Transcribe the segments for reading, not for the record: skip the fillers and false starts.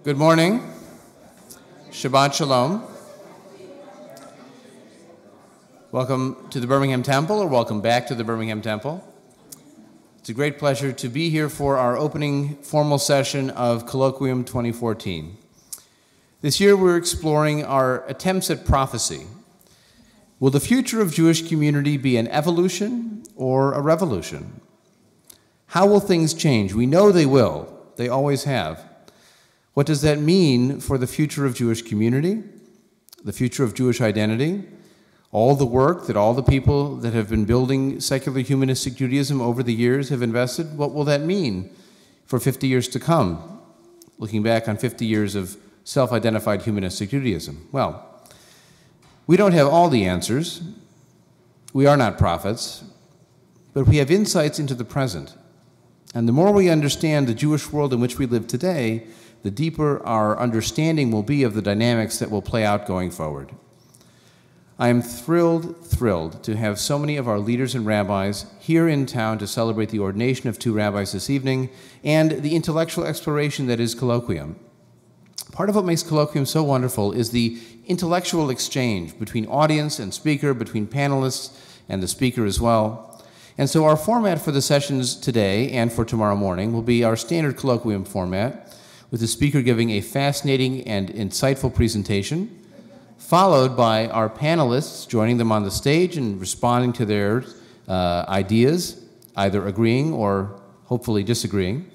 Good morning. Shabbat Shalom. Welcome to the Birmingham Temple, or welcome back to the Birmingham Temple. It's a great pleasure to be here for our opening formal session of Colloquium 2014. This year we're exploring our attempts at prophecy. Will the future of Jewish community be an evolution or a revolution? How will things change? We know they will. They always have. What does that mean for the future of Jewish community, the future of Jewish identity, all the work that all the people that have been building secular humanistic Judaism over the years have invested? What will that mean for 50 years to come, looking back on 50 years of self-identified humanistic Judaism? Well, we don't have all the answers. We are not prophets, but we have insights into the present. And the more we understand the Jewish world in which we live today, the deeper our understanding will be of the dynamics that will play out going forward. I am thrilled to have so many of our leaders and rabbis here in town to celebrate the ordination of two rabbis this evening and the intellectual exploration that is Colloquium. Part of what makes Colloquium so wonderful is the intellectual exchange between audience and speaker, between panelists and the speaker as well. And so our format for the sessions today and for tomorrow morning will be our standard Colloquium format, with the speaker giving a fascinating and insightful presentation, followed by our panelists joining them on the stage and responding to their ideas, either agreeing or hopefully disagreeing.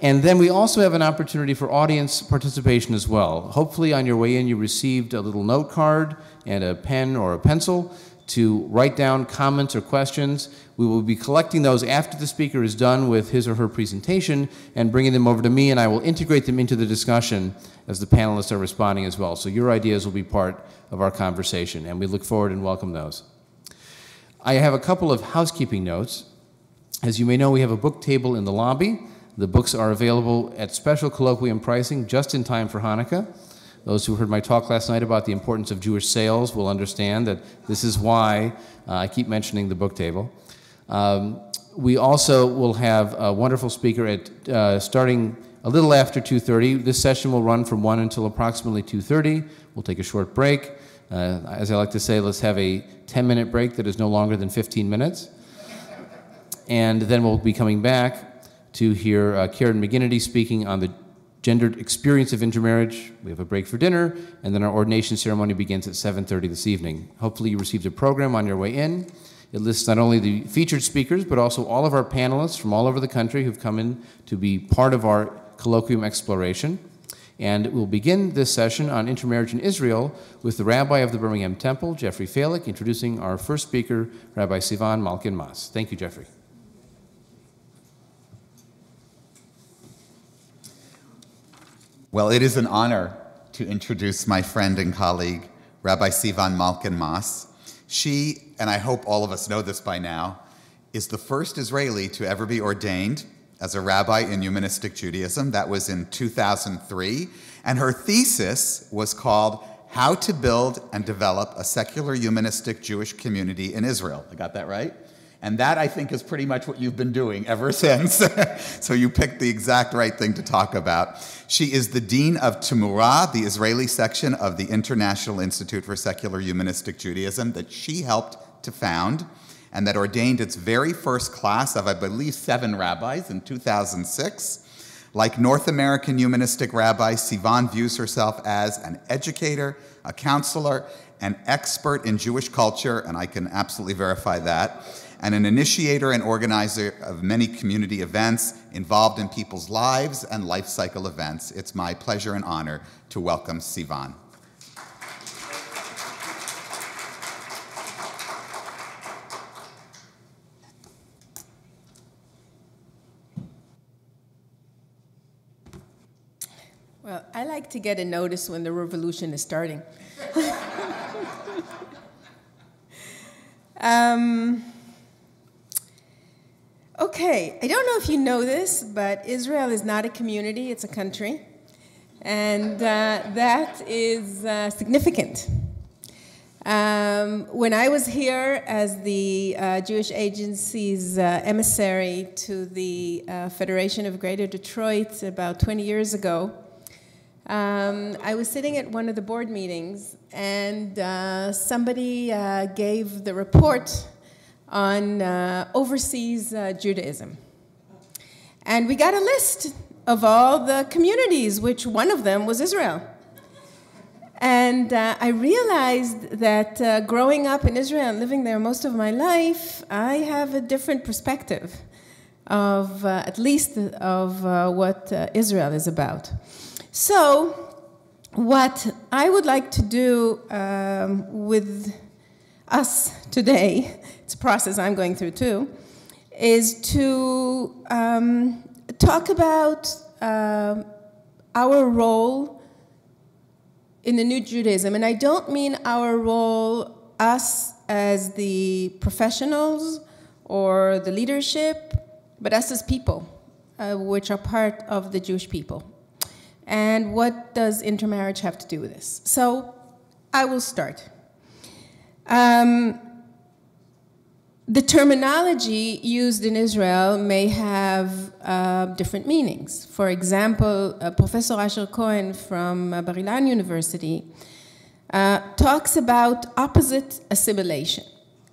And then we also have an opportunity for audience participation as well. Hopefully on your way in you received a little note card and a pen or a pencil to write down comments or questions. We will be collecting those after the speaker is done with his or her presentation and bringing them over to me, and I will integrate them into the discussion as the panelists are responding as well. So your ideas will be part of our conversation, and we look forward and welcome those. I have a couple of housekeeping notes. As you may know, we have a book table in the lobby. The books are available at special Colloquium pricing just in time for Hanukkah. Those who heard my talk last night about the importance of Jewish sales will understand that this is why I keep mentioning the book table. We also will have a wonderful speaker at starting a little after 2:30. This session will run from 1 until approximately 2:30. We'll take a short break. As I like to say, let's have a 10-minute break that is no longer than 15 minutes. And then we'll be coming back to hear Karen McGinnity speaking on the gendered experience of intermarriage. We have a break for dinner, and then our ordination ceremony begins at 7:30 this evening. Hopefully you received a program on your way in. It lists not only the featured speakers, but also all of our panelists from all over the country who've come in to be part of our Colloquium exploration. And we'll begin this session on intermarriage in Israel with the rabbi of the Birmingham Temple, Jeffrey Falick, introducing our first speaker, Rabbi Sivan Malkin Mas. Thank you, Jeffrey. Well, it is an honor to introduce my friend and colleague, Rabbi Sivan Malkin Mas. She, and I hope all of us know this by now, is the first Israeli to ever be ordained as a rabbi in humanistic Judaism. That was in 2003. And her thesis was called How to Build and Develop a Secular Humanistic Jewish Community in Israel. I got that right? And that, I think, is pretty much what you've been doing ever since. So you picked the exact right thing to talk about. She is the Dean of Temurah, the Israeli section of the International Institute for Secular Humanistic Judaism that she helped to found, and that ordained its very first class of, I believe, 7 rabbis in 2006. Like North American humanistic rabbis, Sivan views herself as an educator, a counselor, an expert in Jewish culture, and I can absolutely verify that, and an initiator and organizer of many community events involved in people's lives and life cycle events. It's my pleasure and honor to welcome Sivan. Well, I like to get a notice when the revolution is starting. Okay, I don't know if you know this, but Israel is not a community, it's a country. And that is significant. When I was here as the Jewish Agency's emissary to the Federation of Greater Detroit about 20 years ago, I was sitting at one of the board meetings, and somebody gave the report on overseas Judaism. And we got a list of all the communities, which one of them was Israel. And I realized that growing up in Israel and living there most of my life, I have a different perspective of, at least of what Israel is about. So what I would like to do with us today, it's a process I'm going through too, is to talk about our role in the new Judaism. And I don't mean our role, us as the professionals or the leadership, but us as people, which are part of the Jewish people. And what does intermarriage have to do with this? So I will start. The terminology used in Israel may have different meanings. For example, Professor Asher Cohen from Bar-Ilan University talks about opposite assimilation.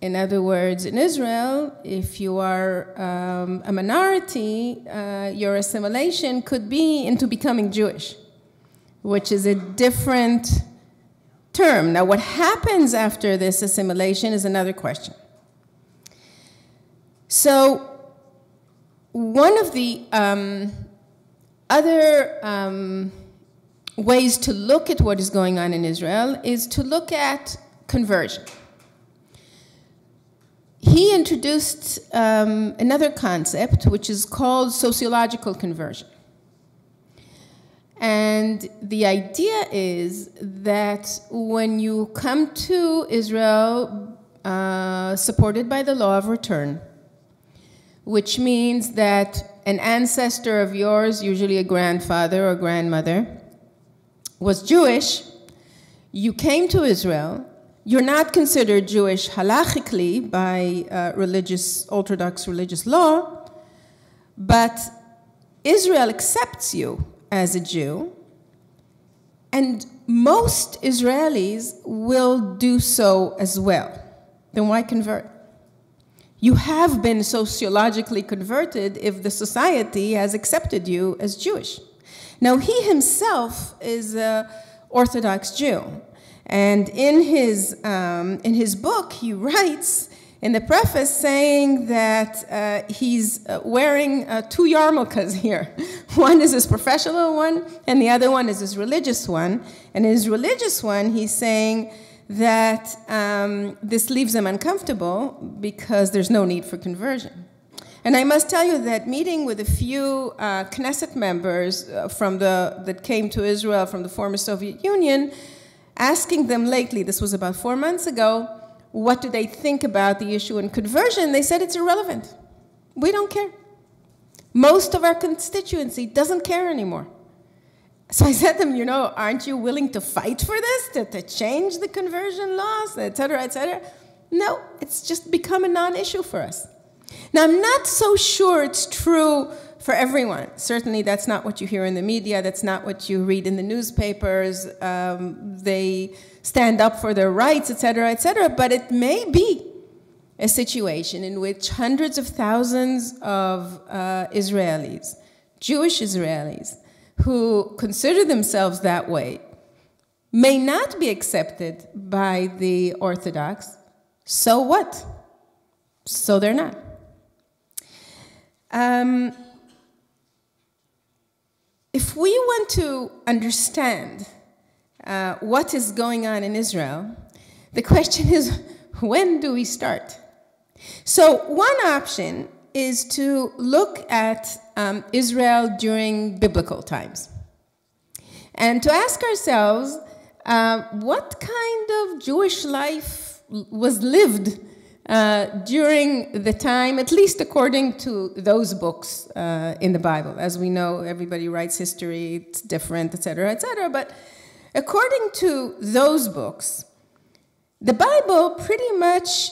In other words, in Israel, if you are a minority, your assimilation could be into becoming Jewish, which is a different term. Now, what happens after this assimilation is another question. So one of the other ways to look at what is going on in Israel is to look at conversion. He introduced another concept, which is called sociological conversion. And the idea is that when you come to Israel supported by the law of return, which means that an ancestor of yours, usually a grandfather or grandmother, was Jewish, you came to Israel, you're not considered Jewish halachically by Orthodox religious law, but Israel accepts you as a Jew, and most Israelis will do so as well. Then why convert? You have been sociologically converted if the society has accepted you as Jewish. Now, he himself is an Orthodox Jew. And in his book, he writes in the preface saying that he's wearing two yarmulkes here. One is his professional one, and the other one is his religious one. And in his religious one, he's saying that this leaves him uncomfortable because there's no need for conversion. And I must tell you that meeting with a few Knesset members that came to Israel from the former Soviet Union, asking them lately, this was about 4 months ago, what do they think about the issue in conversion, they said it's irrelevant. We don't care. Most of our constituency doesn't care anymore. So I said to them, you know, aren't you willing to fight for this, to change the conversion laws, et cetera, et cetera? No, it's just become a non-issue for us. Now, I'm not so sure it's true for everyone. Certainly, that's not what you hear in the media. That's not what you read in the newspapers. They stand up for their rights, et cetera, but it may be a situation in which hundreds of thousands of Israelis, Jewish Israelis, who consider themselves that way, may not be accepted by the Orthodox. So what? So they're not. If we want to understand what is going on in Israel, the question is, when do we start? So one option is to look at Israel during biblical times and to ask ourselves what kind of Jewish life was lived during the time, at least according to those books in the Bible. As we know, everybody writes history, it's different, et cetera, but according to those books, the Bible pretty much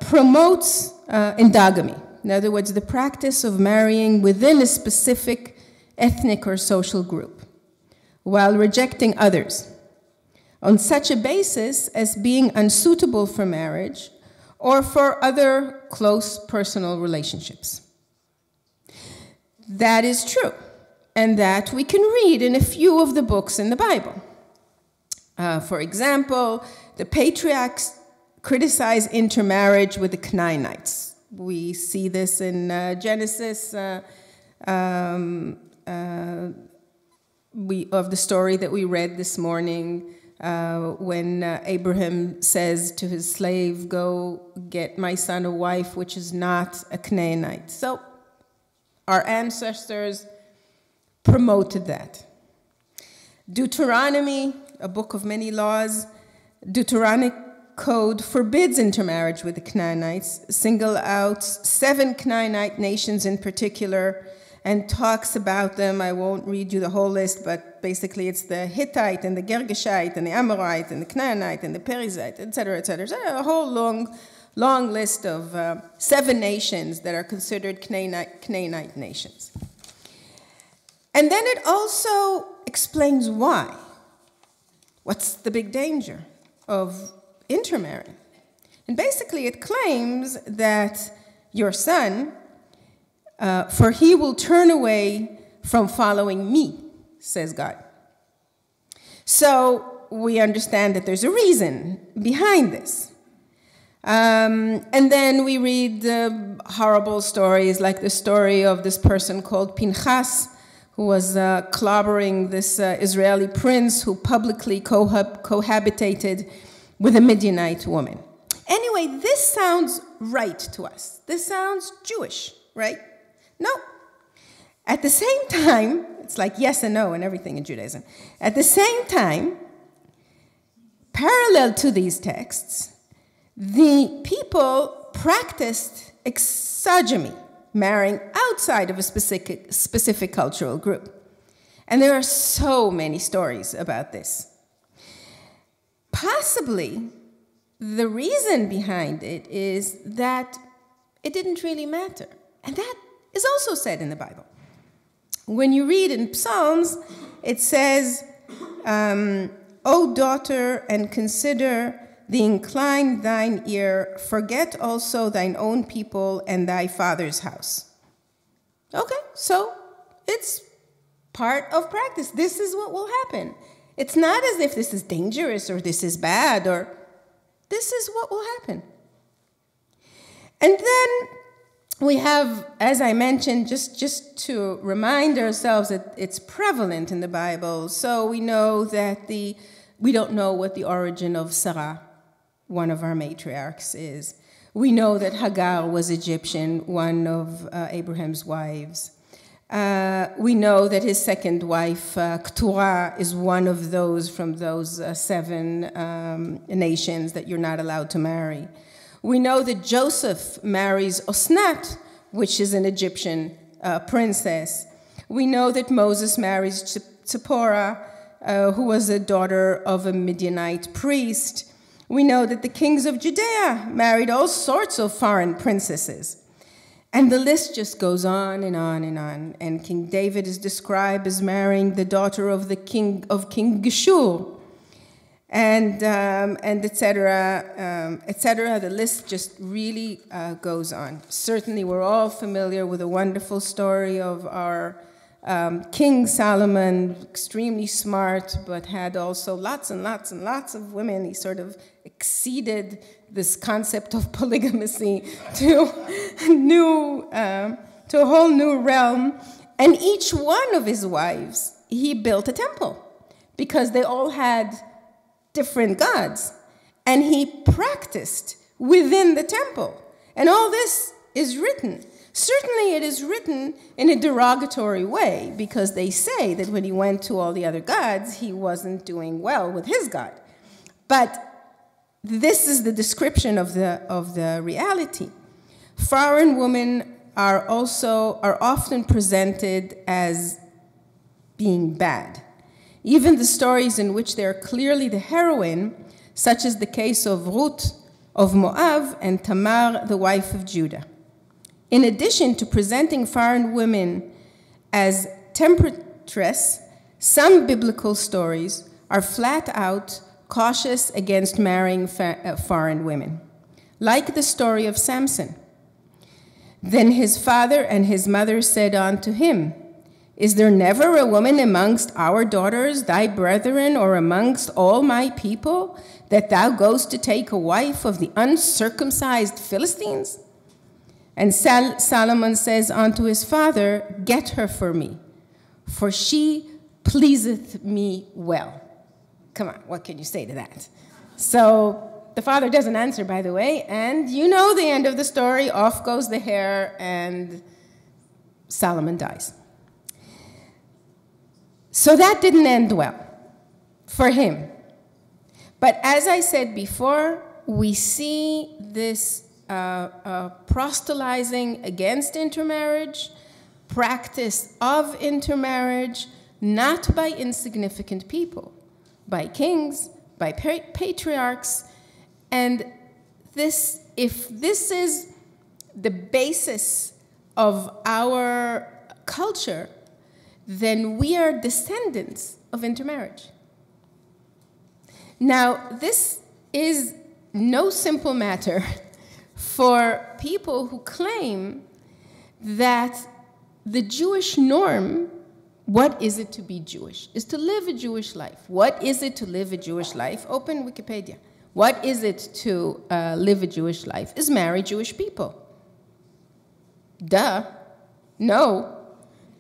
promotes endogamy. In other words, the practice of marrying within a specific ethnic or social group. while rejecting others on such a basis as being unsuitable for marriage or for other close personal relationships. That is true, and that we can read in a few of the books in the Bible. For example, the patriarchs criticize intermarriage with the Canaanites. We see this in Genesis of the story that we read this morning when Abraham says to his slave, "Go get my son a wife which is not a Canaanite." So our ancestors promoted that. Deuteronomy, a book of many laws, Deuteronomic Code forbids intermarriage with the Canaanites, single out 7 Canaanite nations in particular, and talks about them. I won't read you the whole list, but basically it's the Hittite and the Girgashite and the Amorite and the Canaanite and the Perizzite, etc., etc. So a whole long list of 7 nations that are considered Canaanite nations. And then it also explains why. What's the big danger of intermarrying? And basically it claims that your son, for he will turn away from following me, says God. So we understand that there's a reason behind this. And then we read horrible stories, like the story of this person called Pinchas, who was clobbering this Israeli prince who publicly cohabitated with a Midianite woman. Anyway, this sounds right to us. This sounds Jewish, right? No. At the same time, it's like yes and no and everything in Judaism. At the same time, parallel to these texts, the people practiced exogamy, marrying outside of a specific cultural group. And there are so many stories about this. Possibly, the reason behind it is that it didn't really matter. And that is also said in the Bible. When you read in Psalms, it says, O daughter, and consider the incline thine ear, forget also thine own people and thy father's house. Okay, so it's part of practice. This is what will happen. It's not as if this is dangerous or this is bad or this is what will happen. And then we have, as I mentioned, just to remind ourselves that it's prevalent in the Bible. So we know that we don't know what the origin of Sarah, one of our matriarchs, is. We know that Hagar was Egyptian, one of Abraham's wives. We know that his second wife, Keturah, is one of those from those 7 nations that you're not allowed to marry. We know that Joseph marries Osnat, which is an Egyptian princess. We know that Moses marries Zipporah, who was a daughter of a Midianite priest. We know that the kings of Judea married all sorts of foreign princesses. And the list just goes on and on and on. And King David is described as marrying the daughter of King Geshur, and et cetera, et cetera. The list just really goes on. Certainly, we're all familiar with the wonderful story of our King Solomon, extremely smart, but had also lots and lots and lots of women. He sort of exceeded this concept of polygamy to a whole new realm. And each one of his wives, he built a temple because they all had different gods. And he practiced within the temple. And all this is written. Certainly it is written in a derogatory way because they say that when he went to all the other gods, he wasn't doing well with his God. But this is the description of the reality. Foreign women are often presented as being bad. Even the stories in which they are clearly the heroine, such as the case of Ruth of Moab and Tamar, the wife of Judah. In addition to presenting foreign women as temptress, Some biblical stories are flat out cautious against marrying foreign women, like the story of Samson. Then his father and his mother said unto him, Is there never a woman amongst our daughters, thy brethren, or amongst all my people, that thou goest to take a wife of the uncircumcised Philistines? And Solomon says unto his father, Get her for me, for she pleaseth me well. Come on, what can you say to that? So the father doesn't answer, by the way, and you know the end of the story. Off goes the hare, and Solomon dies. So that didn't end well for him. But as I said before, we see this proselytizing against intermarriage, practice of intermarriage, not by insignificant people, by kings, by patriarchs. And if this is the basis of our culture, then we are descendants of intermarriage. Now, this is no simple matter for people who claim that the Jewish norm, what is it to be Jewish, is to live a Jewish life. What is it to live a Jewish life? Open Wikipedia. What is it to live a Jewish life? Is marry Jewish people. Duh. No.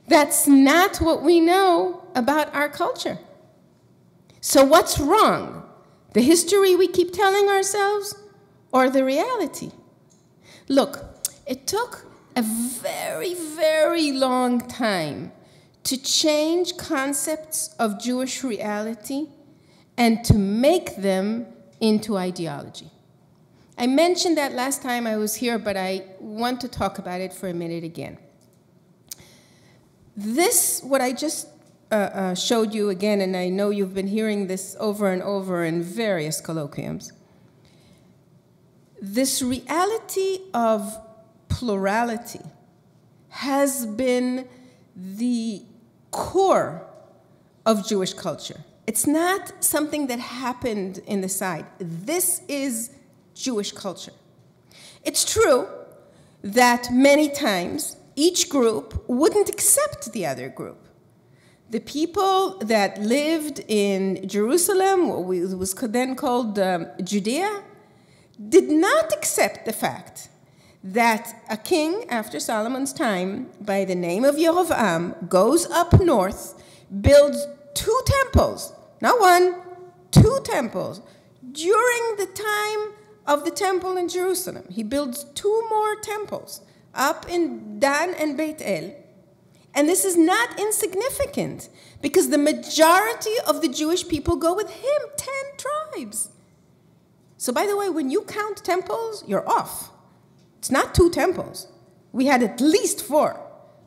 That's not what we know about our culture. So what's wrong? The history we keep telling ourselves or the reality? Look, it took a very, very long time to change concepts of Jewish reality and to make them into ideology. I mentioned that last time I was here, but I want to talk about it for a minute again. This, what I just showed you again, and I know you've been hearing this over and over in various colloquiums, this reality of plurality has been the core of Jewish culture. It's not something that happened in the side. This is Jewish culture. It's true that many times each group wouldn't accept the other group. The people that lived in Jerusalem, what was then called Judea, did not accept the fact that a king after Solomon's time by the name of Yerovam goes up north, builds 2 temples, not 1, 2 temples, during the time of the temple in Jerusalem. He builds 2 more temples up in Dan and Beit El. And this is not insignificant because the majority of the Jewish people go with him, 10 tribes. So by the way, when you count temples, you're off. It's not 2 temples. We had at least 4,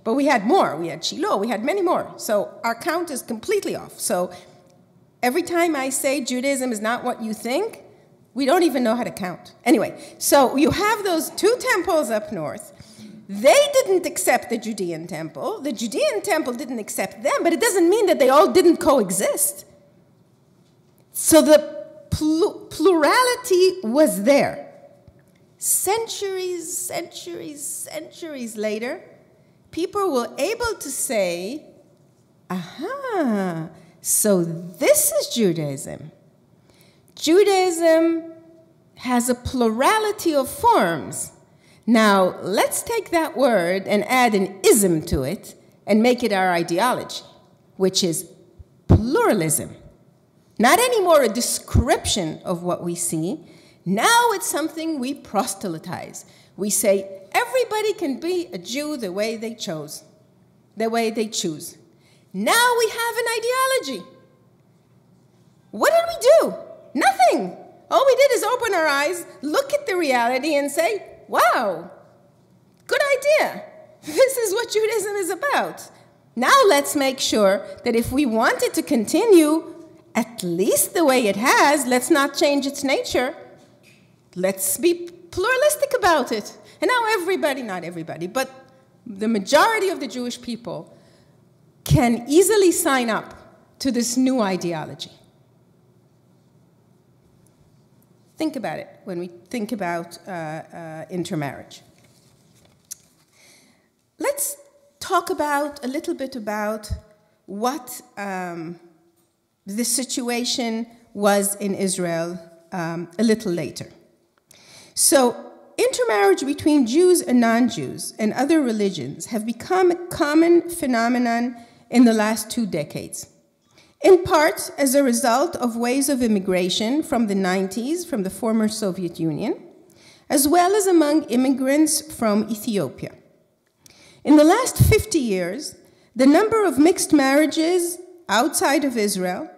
but we had more. We had Shiloh, we had many more. So our count is completely off. So every time I say Judaism is not what you think, we don't even know how to count. Anyway, so you have those 2 temples up north. They didn't accept the Judean temple. The Judean temple didn't accept them, but it doesn't mean that they all didn't coexist. So the plurality was there. Centuries, centuries, centuries later, people were able to say, aha, so this is Judaism. Judaism has a plurality of forms. Now, let's take that word and add an ism to it and make it our ideology, which is pluralism. Not anymore a description of what we see. Now it's something we proselytize. We say everybody can be a Jew the way they chose, the way they choose. Now we have an ideology. What did we do? Nothing. All we did is open our eyes, look at the reality, and say, wow, good idea. This is what Judaism is about. Now let's make sure that if we want it to continue, at least the way it has, let's not change its nature. Let's be pluralistic about it. And now everybody, not everybody, but the majority of the Jewish people can easily sign up to this new ideology. Think about it when we think about intermarriage. Let's talk about a little bit about what the situation was in Israel a little later. So intermarriage between Jews and non-Jews and other religions have become a common phenomenon in the last 2 decades, in part as a result of waves of immigration from the 90s from the former Soviet Union, as well as among immigrants from Ethiopia. In the last 50 years, the number of mixed marriages outside of Israel,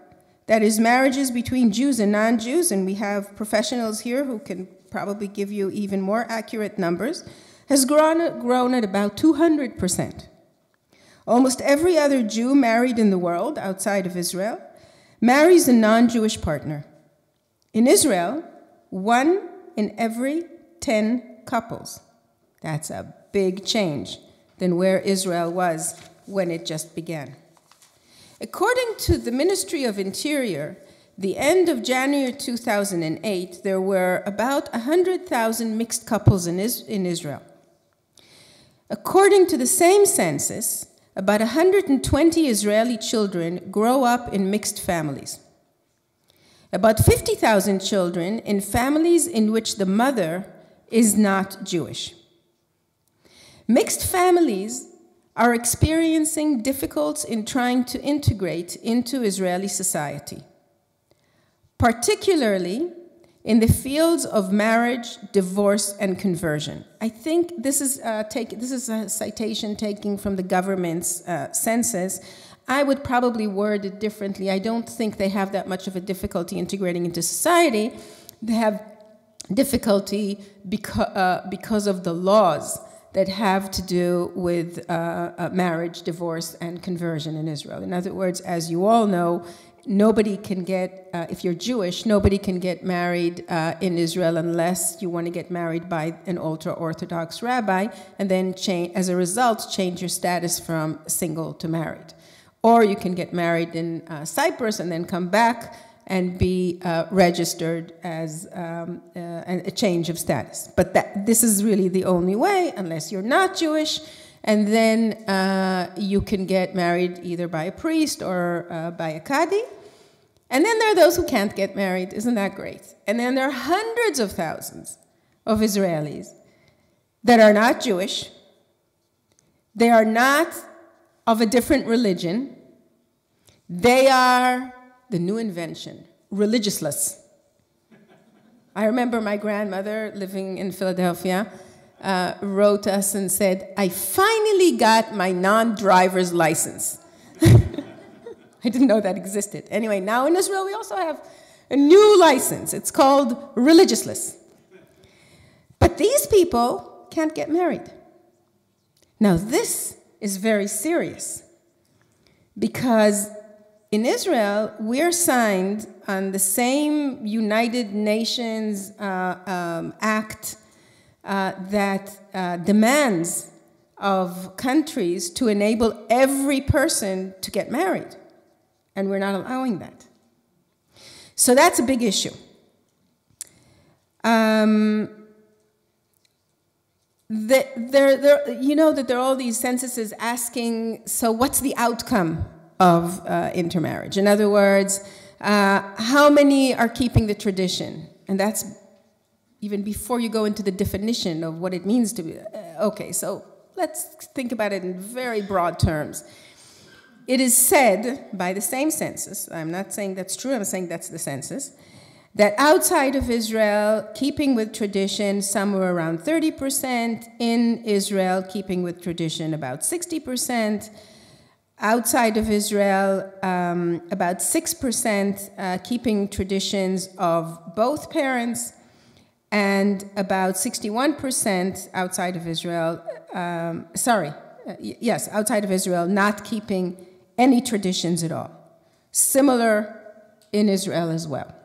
that is, marriages between Jews and non-Jews, and we have professionals here who can probably give you even more accurate numbers, has grown at about 200%. Almost every other Jew married in the world outside of Israel marries a non-Jewish partner. In Israel, 1 in every 10 couples. That's a big change than where Israel was when it just began. According to the Ministry of Interior, the end of January 2008, there were about 100,000 mixed couples in Israel. According to the same census, about 120 Israeli children grow up in mixed families. About 50,000 children in families in which the mother is not Jewish. Mixed families are experiencing difficulties in trying to integrate into Israeli society, particularly in the fields of marriage, divorce, and conversion. I think this is a citation taken from the government's census. I would probably word it differently. I don't think they have that much of a difficulty integrating into society. They have difficulty because of the laws that have to do with marriage, divorce, and conversion in Israel. In other words, as you all know, nobody can get, if you're Jewish, nobody can get married in Israel unless you want to get married by an ultra-Orthodox rabbi, and then as a result, change your status from single to married. Or you can get married in Cyprus and then come back and be registered as a change of status. But this is really the only way, unless you're not Jewish, and then you can get married either by a priest or by a Qadi. And then there are those who can't get married. Isn't that great? And then there are hundreds of thousands of Israelis that are not Jewish. They are not of a different religion. They are the new invention, religiousness. I remember my grandmother living in Philadelphia wrote us and said, "I finally got my non-driver's license." I didn't know that existed. Anyway, now in Israel we also have a new license. It's called religiousness. But these people can't get married. Now this is very serious because in Israel, we're signed on the same United Nations act that demands of countries to enable every person to get married. And we're not allowing that. So that's a big issue. You know that there are all these censuses asking, so what's the outcome of intermarriage? In other words, how many are keeping the tradition? And that's even before you go into the definition of what it means to be. Okay, so let's think about it in very broad terms. It is said by the same census, I'm not saying that's true, I'm saying that's the census, that outside of Israel, keeping with tradition, somewhere around 30%, in Israel, keeping with tradition, about 60%, outside of Israel, about 6% keeping traditions of both parents, and about 61% outside of Israel, outside of Israel, not keeping any traditions at all. Similar in Israel as well.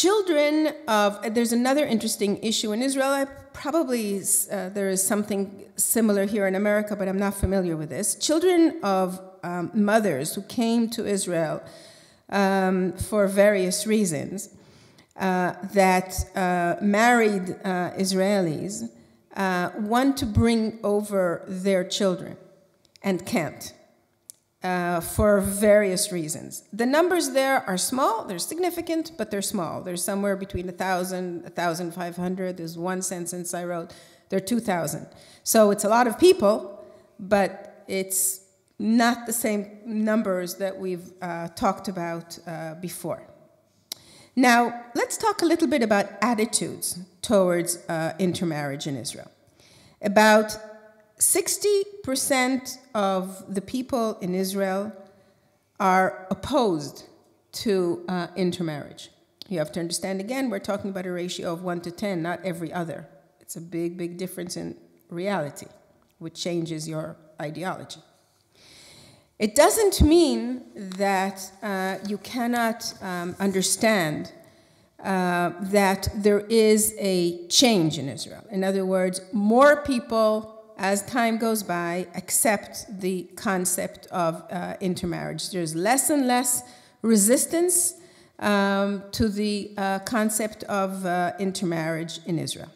There's another interesting issue in Israel. There is something similar here in America, but I'm not familiar with this. Children of mothers who came to Israel for various reasons that married Israelis want to bring over their children and can't. For various reasons. The numbers there are small, they're significant, but they're small. They're somewhere between 1,000, 1,500. There's one census I wrote, there are 2,000. So it's a lot of people, but it's not the same numbers that we've talked about before. Now, let's talk a little bit about attitudes towards intermarriage in Israel. About 60% of the people in Israel are opposed to intermarriage. You have to understand, again, we're talking about a ratio of 1 to 10, not every other. It's a big, big difference in reality, which changes your ideology. It doesn't mean that you cannot understand that there is a change in Israel. In other words, more people, as time goes by, accept the concept of intermarriage. There's less and less resistance to the concept of intermarriage in Israel.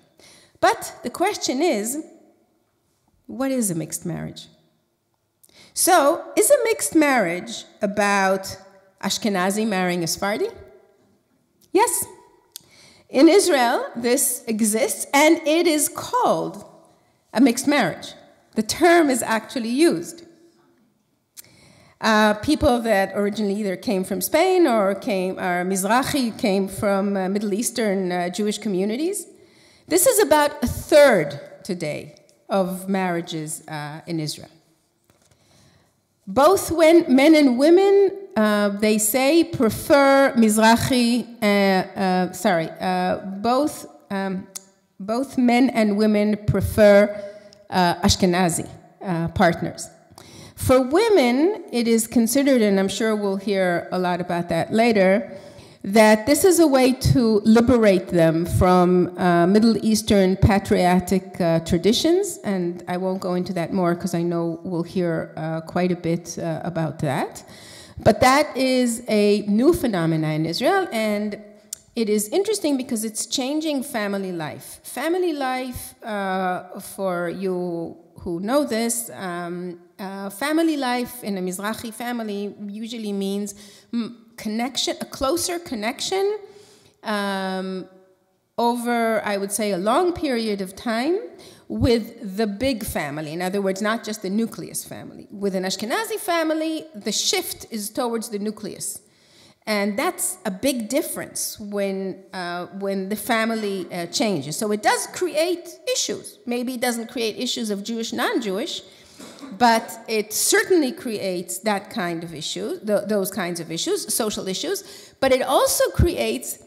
But the question is, what is a mixed marriage? So, is a mixed marriage about Ashkenazi marrying a Sephardi? Yes. In Israel, this exists, and it is called a mixed marriage. The term is actually used. People that originally either came from Spain or Mizrahi, came from Middle Eastern Jewish communities. This is about 1/3 today of marriages in Israel. Both men and women, they say, prefer Mizrahi, both men and women prefer Ashkenazi partners. For women, it is considered, and I'm sure we'll hear a lot about that later, that this is a way to liberate them from Middle Eastern patriotic traditions, and I won't go into that more because I know we'll hear quite a bit about that. But that is a new phenomenon in Israel, and it is interesting because it's changing family life. Family life, for you who know this, family life in a Mizrahi family usually means connection, a closer connection over, I would say, a long period of time with the big family. In other words, not just the nucleus family. With an Ashkenazi family, the shift is towards the nucleus. And that's a big difference when the family changes. So it does create issues. Maybe it doesn't create issues of Jewish, non-Jewish, but it certainly creates that kind of issue, those kinds of issues, social issues. But it also creates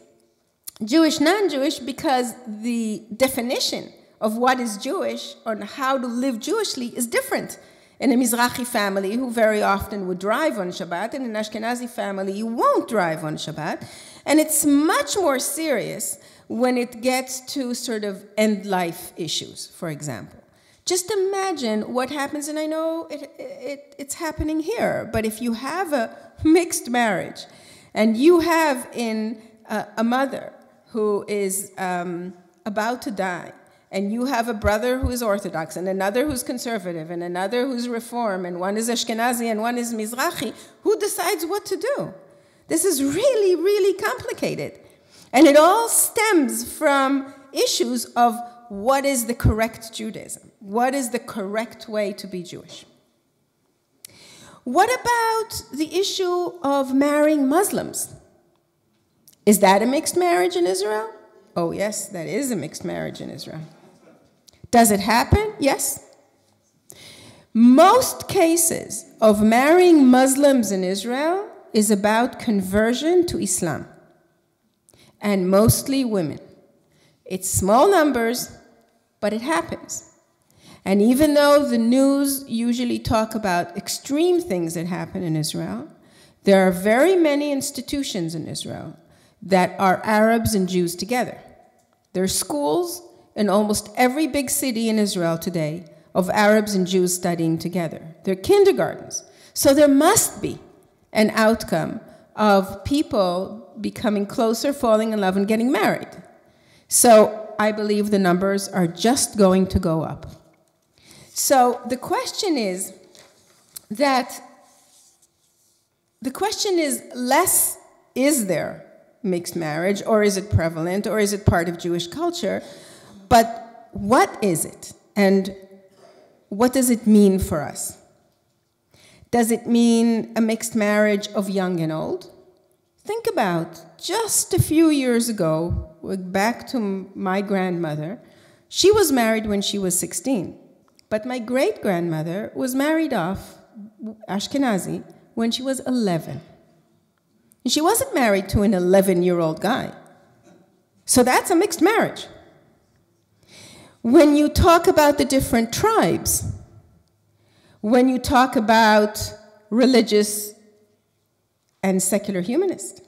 Jewish, non-Jewish, because the definition of what is Jewish or how to live Jewishly is different. In a Mizrahi family, who very often would drive on Shabbat, in an Ashkenazi family, you won't drive on Shabbat. And it's much more serious when it gets to sort of end-life issues, for example. Just imagine what happens, and I know it's happening here, but if you have a mixed marriage, and you have a mother who is about to die, and you have a brother who is Orthodox, and another who's conservative, and another who's Reform, and one is Ashkenazi, and one is Mizrahi, who decides what to do? This is really, really complicated. And it all stems from issues of what is the correct Judaism? What is the correct way to be Jewish? What about the issue of marrying Muslims? Is that a mixed marriage in Israel? Oh, yes, that is a mixed marriage in Israel. Does it happen? Yes. Most cases of marrying Muslims in Israel is about conversion to Islam, and mostly women. It's small numbers, but it happens. And even though the news usually talk about extreme things that happen in Israel, there are very many institutions in Israel that are Arabs and Jews together. There are schools in almost every big city in Israel today of Arabs and Jews studying together. There are kindergartens. So there must be an outcome of people becoming closer, falling in love, and getting married. So I believe the numbers are just going to go up. So the question is less, is there mixed marriage, or is it prevalent, or is it part of Jewish culture? But what is it, and what does it mean for us? Does it mean a mixed marriage of young and old? Think about just a few years ago, back to my grandmother. She was married when she was 16, but my great-grandmother was married off, Ashkenazi, when she was 11. And she wasn't married to an 11-year-old guy. So that's a mixed marriage. When you talk about the different tribes, when you talk about religious and secular humanists,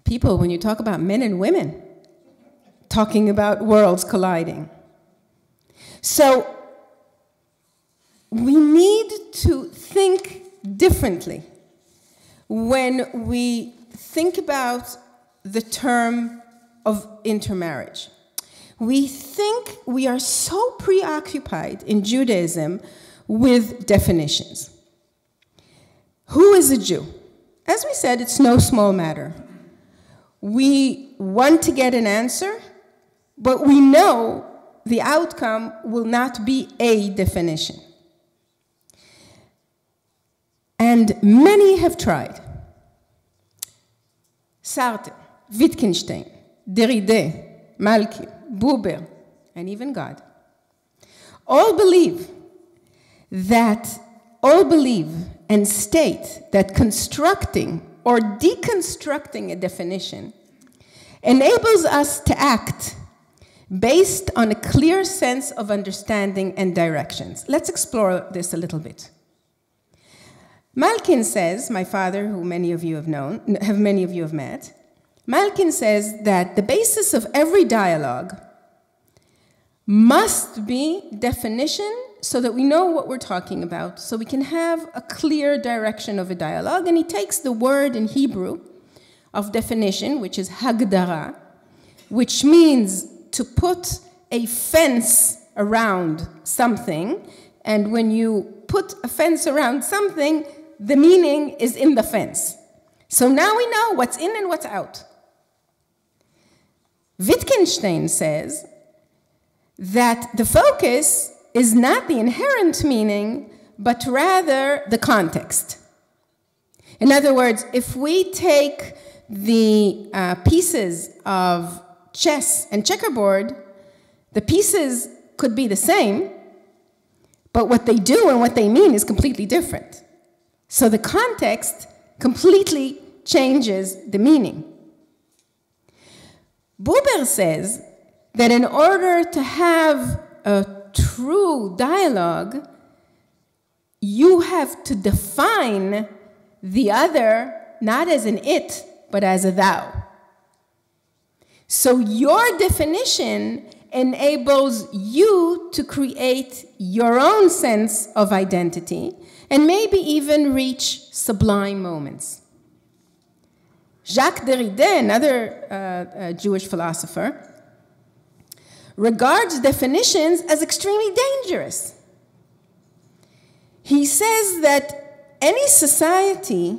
people, when you talk about men and women, talking about worlds colliding. So we need to think differently when we think about the term of intermarriage. We think we are so preoccupied in Judaism with definitions. Who is a Jew? As we said, it's no small matter. We want to get an answer, but we know the outcome will not be a definition. And many have tried. Sartre, Wittgenstein, Derrida, Malcolm, Buber, and even God, all believe and state that constructing or deconstructing a definition enables us to act based on a clear sense of understanding and directions. Let's explore this a little bit. Malkin says, my father, who many of you have met, Malkin says that the basis of every dialogue must be definition so that we know what we're talking about, so we can have a clear direction of a dialogue. And he takes the word in Hebrew of definition, which is hagdara, which means to put a fence around something. And when you put a fence around something, the meaning is in the fence. So now we know what's in and what's out. Wittgenstein says that the focus is not the inherent meaning, but rather the context. In other words, if we take the pieces of chess and checkerboard, the pieces could be the same, but what they do and what they mean is completely different. So the context completely changes the meaning. Buber says that in order to have a true dialogue, you have to define the other not as an it, but as a thou. So your definition enables you to create your own sense of identity and maybe even reach sublime moments. Jacques Derrida, another Jewish philosopher, regards definitions as extremely dangerous. He says that any society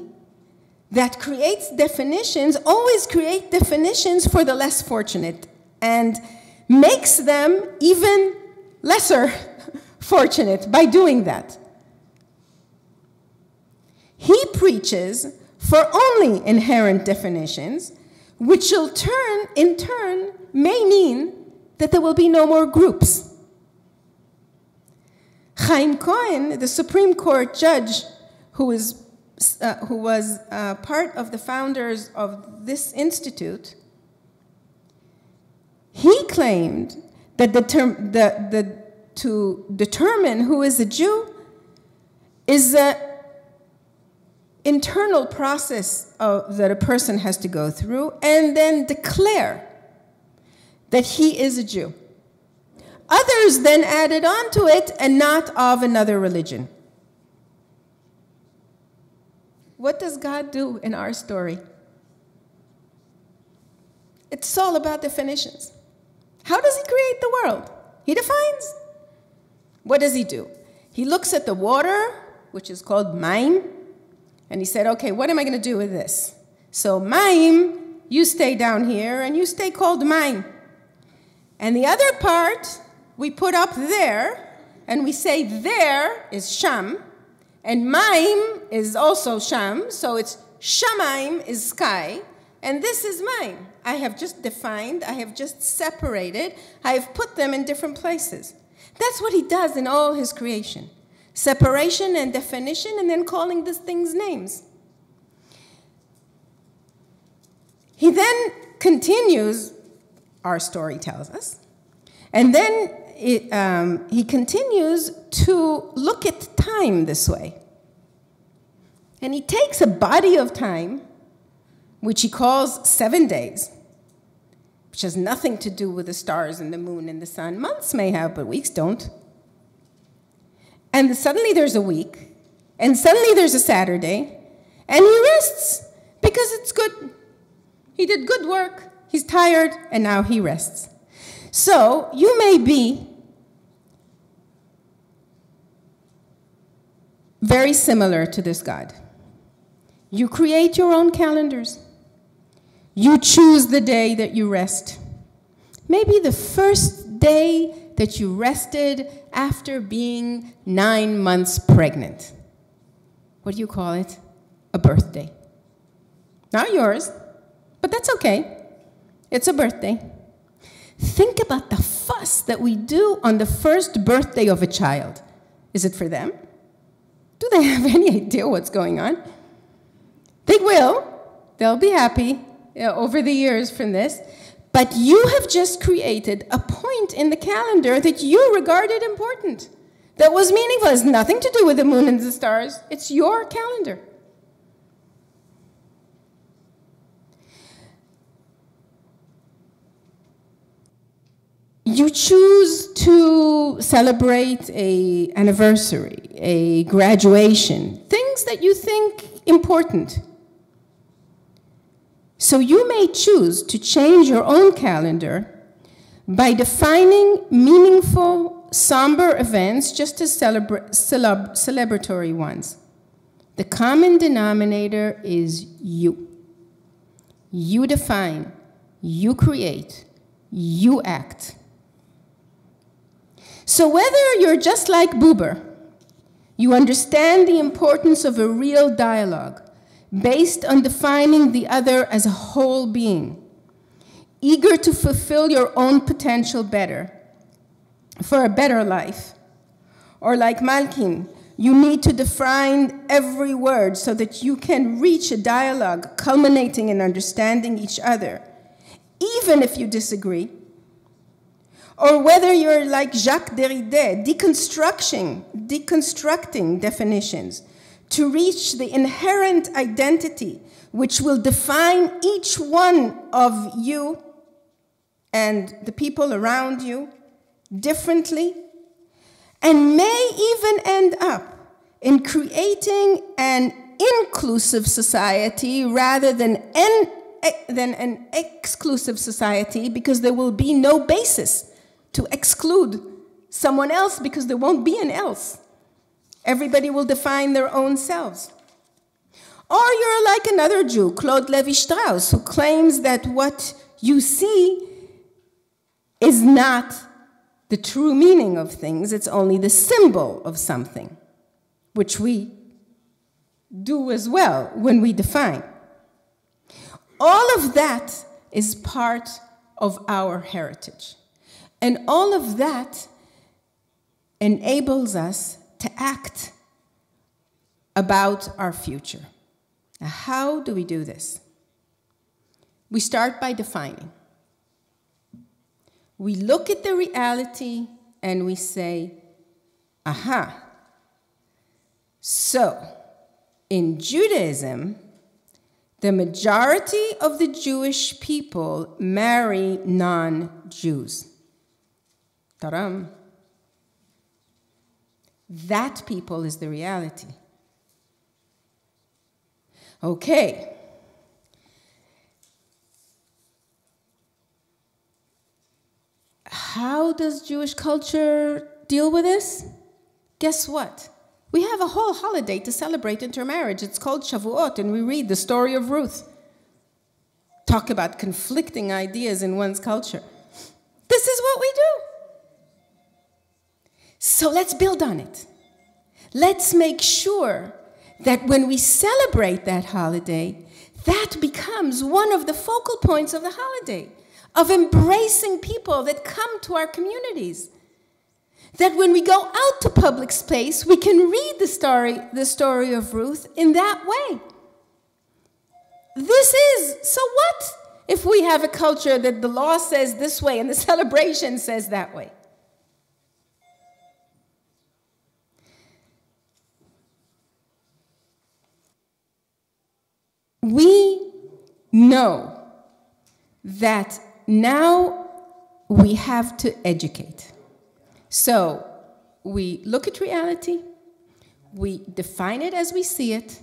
that creates definitions always creates definitions for the less fortunate and makes them even lesser fortunate by doing that. He preaches for only inherent definitions, which will in turn may mean that there will be no more groups. Chaim Cohen, the Supreme Court judge who was part of the founders of this institute, he claimed that to determine who is a Jew is internal process that a person has to go through and then declare that he is a Jew. Others then added on to it, and not of another religion. What does God do in our story? It's all about definitions. How does he create the world? He defines. What does he do? He looks at the water, which is called mayim, and he said, okay, what am I going to do with this? So mayim, you stay down here, and you stay called mayim. And the other part, we put up there, and we say there is sham, and mayim is also sham, so it's shamayim is sky, and this is mayim. I have just defined, I have just separated, I have put them in different places. That's what he does in all his creation. Separation and definition, and then calling these things names. He then continues, our story tells us, and then he continues to look at time this way. And he takes a body of time, which he calls 7 days, which has nothing to do with the stars and the moon and the sun. Months may have, but weeks don't. And suddenly there's a week, and suddenly there's a Saturday, and he rests because it's good. He did good work, he's tired, and now he rests. So you may be very similar to this God. You create your own calendars. You choose the day that you rest. Maybe the first day that you rested after being 9 months pregnant. What do you call it? A birthday. Not yours, but that's okay. It's a birthday. Think about the fuss that we do on the first birthday of a child. Is it for them? Do they have any idea what's going on? They will. They'll be happy over the years from this. But you have just created a point in the calendar that you regarded important, that was meaningful. It has nothing to do with the moon and the stars. It's your calendar. You choose to celebrate an anniversary, a graduation, things that you think important. So you may choose to change your own calendar by defining meaningful, somber events just as celebratory ones. The common denominator is you. You define, you create, you act. So whether you're just like Buber, you understand the importance of a real dialogue based on defining the other as a whole being, eager to fulfill your own potential better, for a better life. Or like Malkin, you need to define every word so that you can reach a dialogue culminating in understanding each other, even if you disagree. Or whether you're like Jacques Derrida, deconstructing definitions to reach the inherent identity which will define each one of you and the people around you differently, and may even end up in creating an inclusive society rather than an exclusive society, because there will be no basis to exclude someone else because there won't be an else. Everybody will define their own selves. Or you're like another Jew, Claude Lévi-Strauss, who claims that what you see is not the true meaning of things, it's only the symbol of something, which we do as well when we define. All of that is part of our heritage. And all of that enables us to act about our future. Now, how do we do this? We start by defining. We look at the reality and we say, aha, so in Judaism, the majority of the Jewish people marry non-Jews. Ta-dam. That people is the reality. Okay. How does Jewish culture deal with this? Guess what? We have a whole holiday to celebrate intermarriage. It's called Shavuot, and we read the story of Ruth. Talk about conflicting ideas in one's culture. This is what we do. So let's build on it. Let's make sure that when we celebrate that holiday, that becomes one of the focal points of the holiday, of embracing people that come to our communities. That when we go out to public space, we can read the story of Ruth in that way. So what if we have a culture that the law says this way and the celebration says that way? We know that now we have to educate. So we look at reality, we define it as we see it.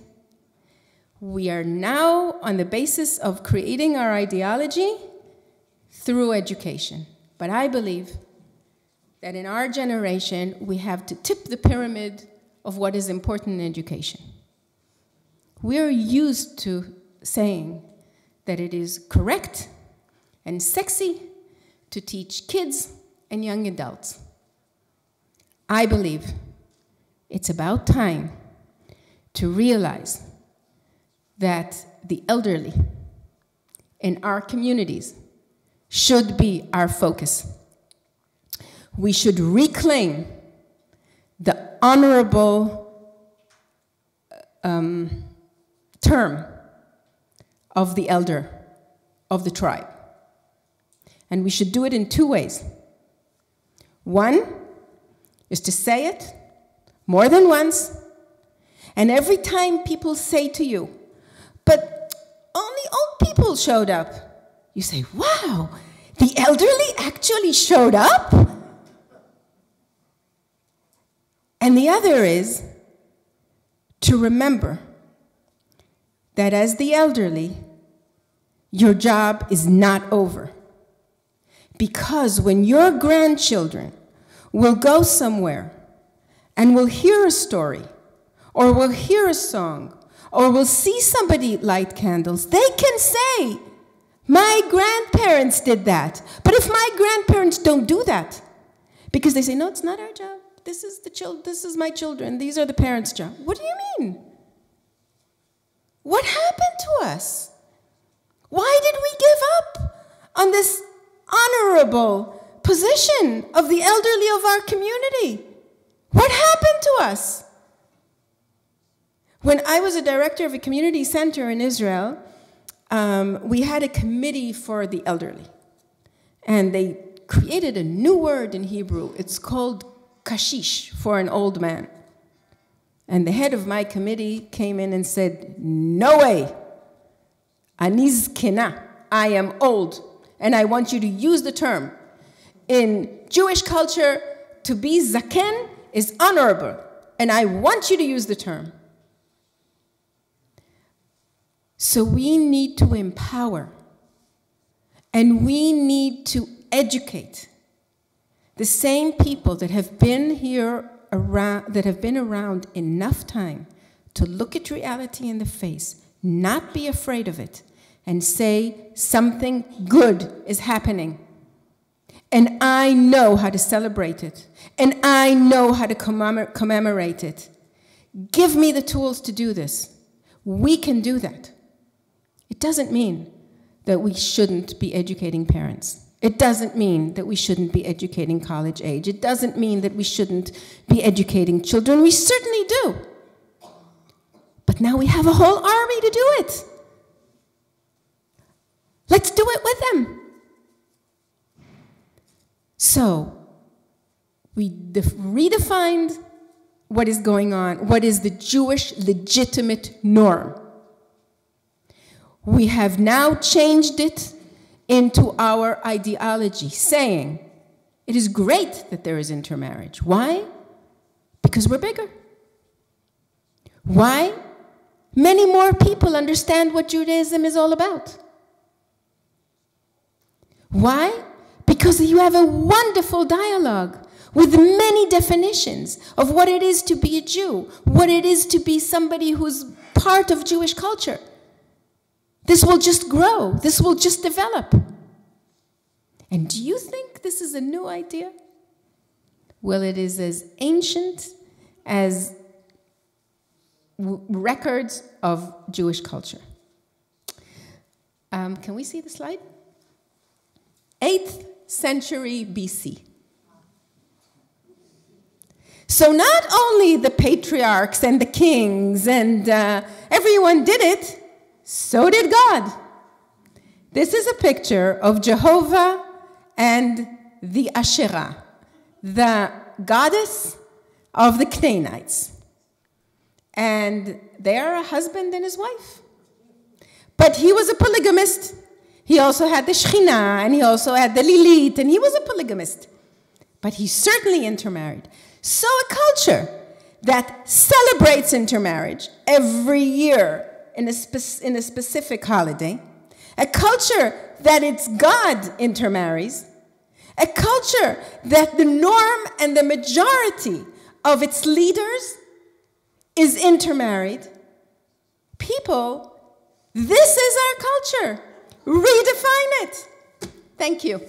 We are now on the basis of creating our ideology through education. But I believe that in our generation, we have to tip the pyramid of what is important in education. We're used to saying that it is correct and sexy to teach kids and young adults. I believe it's about time to realize that the elderly in our communities should be our focus. We should reclaim the honorable term of the elder of the tribe. And we should do it in two ways. One is to say it more than once, and every time people say to you, but only old people showed up, you say, wow, the elderly actually showed up? And the other is to remember that as the elderly, your job is not over. Because when your grandchildren will go somewhere and will hear a story, or will hear a song, or will see somebody light candles, they can say, my grandparents did that. But if my grandparents don't do that, because they say, no, it's not our job. This is my children. These are the parents' job. What do you mean? What happened to us? Why did we give up on this honorable position of the elderly of our community? What happened to us? When I was a director of a community center in Israel, we had a committee for the elderly. And they created a new word in Hebrew. It's called kashish, for an old man. And the head of my committee came in and said, no way. Ani zkena, I am old. And I want you to use the term. In Jewish culture, to be zaken is honorable. And I want you to use the term. So we need to empower. And we need to educate the same people that have been around enough time to look at reality in the face, not be afraid of it, and say something good is happening. And I know how to celebrate it. And I know how to commemorate it. Give me the tools to do this. We can do that. It doesn't mean that we shouldn't be educating parents. It doesn't mean that we shouldn't be educating college age. It doesn't mean that we shouldn't be educating children. We certainly do. But now we have a whole army to do it. Let's do it with them. So, we redefined what is going on, what is the Jewish legitimate norm. We have now changed it into our ideology, saying it is great that there is intermarriage. Why? Because we're bigger. Why? Many more people understand what Judaism is all about. Why? Because you have a wonderful dialogue with many definitions of what it is to be a Jew, what it is to be somebody who's part of Jewish culture. This will just grow. This will just develop. And do you think this is a new idea? Well, it is as ancient as records of Jewish culture. Can we see the slide? 8th century BC. So not only the patriarchs and the kings and everyone did it, so did God. This is a picture of Jehovah and the Asherah, the goddess of the Canaanites. And they are a husband and his wife. But he was a polygamist. He also had the Shekhinah, and he also had the Lilith, and he was a polygamist. But he certainly intermarried. So a culture that celebrates intermarriage every year in a specific holiday, a culture that its God intermarries, a culture that the norm and the majority of its leaders is intermarried. People, this is our culture. Redefine it. Thank you.